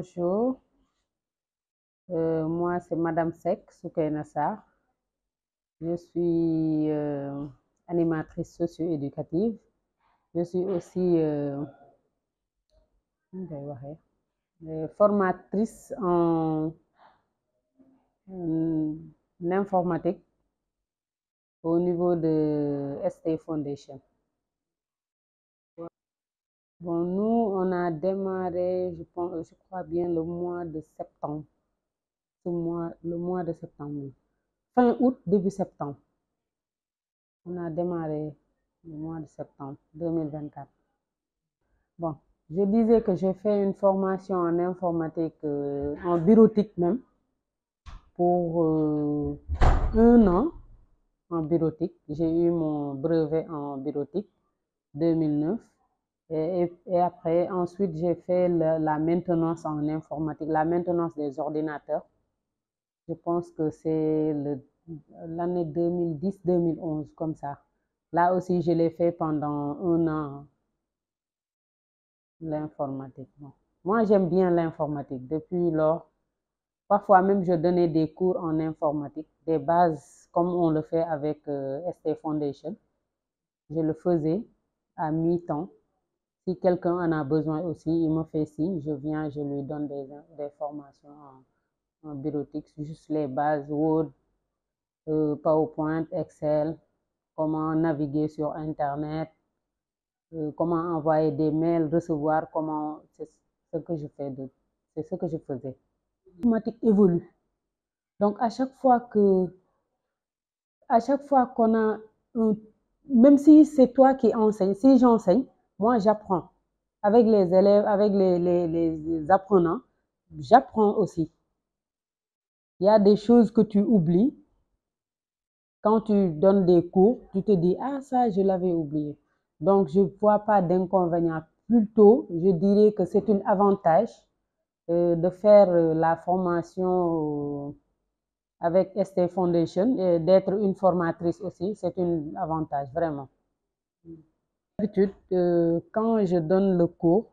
Bonjour, moi c'est Madame Seck Soukeyna Sarr. Je suis animatrice socio-éducative. Je suis aussi formatrice en informatique au niveau de ST Foundation. Bon, nous, on a démarré, je crois bien, le mois de septembre. Le mois de septembre. Fin août, début septembre. On a démarré le mois de septembre 2024. Bon, je disais que j'ai fait une formation en informatique, en bureautique même, pour 1 an en bureautique. J'ai eu mon brevet en bureautique 2009. Et après, ensuite, j'ai fait la maintenance en informatique, la maintenance des ordinateurs. Je pense que c'est l'année 2010-2011, comme ça. Là aussi, je l'ai fait pendant 1 an, l'informatique. Bon. Moi, j'aime bien l'informatique. Depuis lors, parfois même, je donnais des cours en informatique, des bases, comme on le fait avec ST Foundation. Je le faisais à mi-temps. Si quelqu'un en a besoin aussi, il me fait signe, je viens, je lui donne des formations en bureautique, juste les bases Word, PowerPoint, Excel, comment naviguer sur Internet, comment envoyer des mails, recevoir, c'est ce que je fais, c'est ce que je faisais. L'informatique évolue. Donc à chaque fois qu'on a même si c'est toi qui enseignes, si j'enseigne, moi j'apprends. Avec les élèves, avec les apprenants, j'apprends aussi. Il y a des choses que tu oublies. Quand tu donnes des cours, tu te dis, ah ça, je l'avais oublié. Donc, je ne vois pas d'inconvénient. Plutôt, je dirais que c'est un avantage de faire la formation avec ST Foundation et d'être une formatrice aussi. C'est un avantage, vraiment. D'habitude, quand je donne le cours,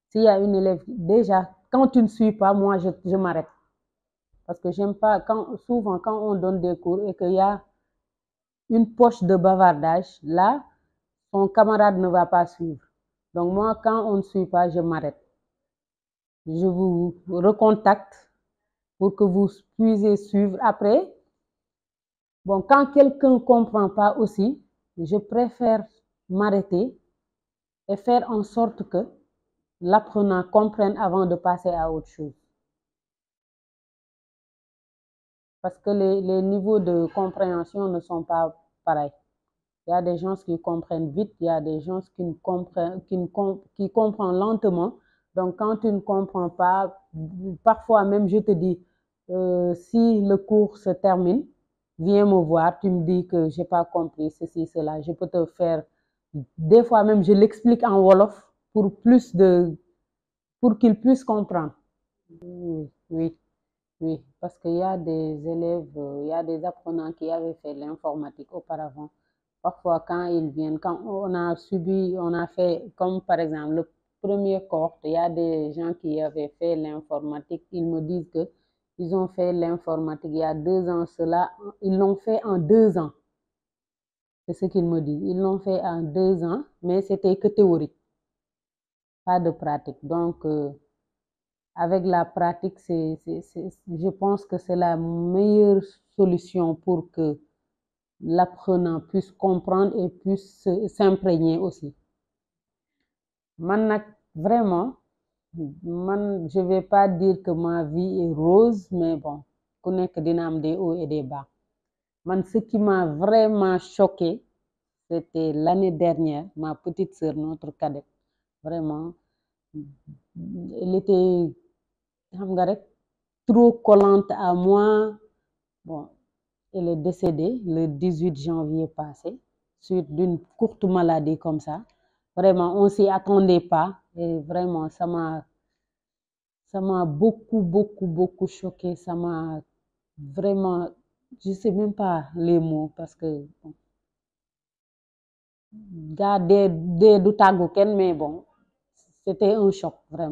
s'il y a une élève, déjà, quand tu ne suis pas, moi, je m'arrête. Parce que j'aime pas, souvent, quand on donne des cours et qu'il y a une poche de bavardage, là, son camarade ne va pas suivre. Donc, moi, quand on ne suit pas, je m'arrête. Je vous recontacte pour que vous puissiez suivre. Après, bon, quand quelqu'un ne comprend pas aussi, je préfère m'arrêter et faire en sorte que l'apprenant comprenne avant de passer à autre chose. Parce que les niveaux de compréhension ne sont pas pareils. Il y a des gens qui comprennent vite, il y a des gens qui comprennent lentement. Donc, quand tu ne comprends pas, parfois même je te dis, si le cours se termine, viens me voir, tu me dis que je n'ai pas compris ceci, cela. Je peux te faire, des fois même je l'explique en Wolof pour qu'il puisse comprendre. Oui, oui. Oui, parce qu'il y a des élèves, il y a des apprenants qui avaient fait l'informatique auparavant. Parfois, quand ils viennent, quand on a fait, comme par exemple le premier cohorte, il y a des gens qui avaient fait l'informatique, ils me disent que ils ont fait l'informatique il y a 2 ans, ils l'ont fait en 2 ans. C'est ce qu'ils me disent. Ils l'ont fait en 2 ans, mais c'était que théorique, pas de pratique. Donc, avec la pratique, je pense que c'est la meilleure solution pour que l'apprenant puisse comprendre et puisse s'imprégner aussi. Vraiment, je ne vais pas dire que ma vie est rose, mais bon, connais que dina am des hauts et des bas. Ce qui m'a vraiment choqué, c'était l'année dernière, ma petite sœur, notre cadette. Vraiment, elle était trop collante à moi. Bon, elle est décédée le 18 janvier passé, suite d'une courte maladie comme ça. Vraiment, on ne s'y attendait pas. Et vraiment, ça m'a beaucoup, beaucoup, beaucoup choqué. Ça m'a vraiment, je ne sais même pas les mots parce que, bon, mais bon, c'était un choc, vraiment.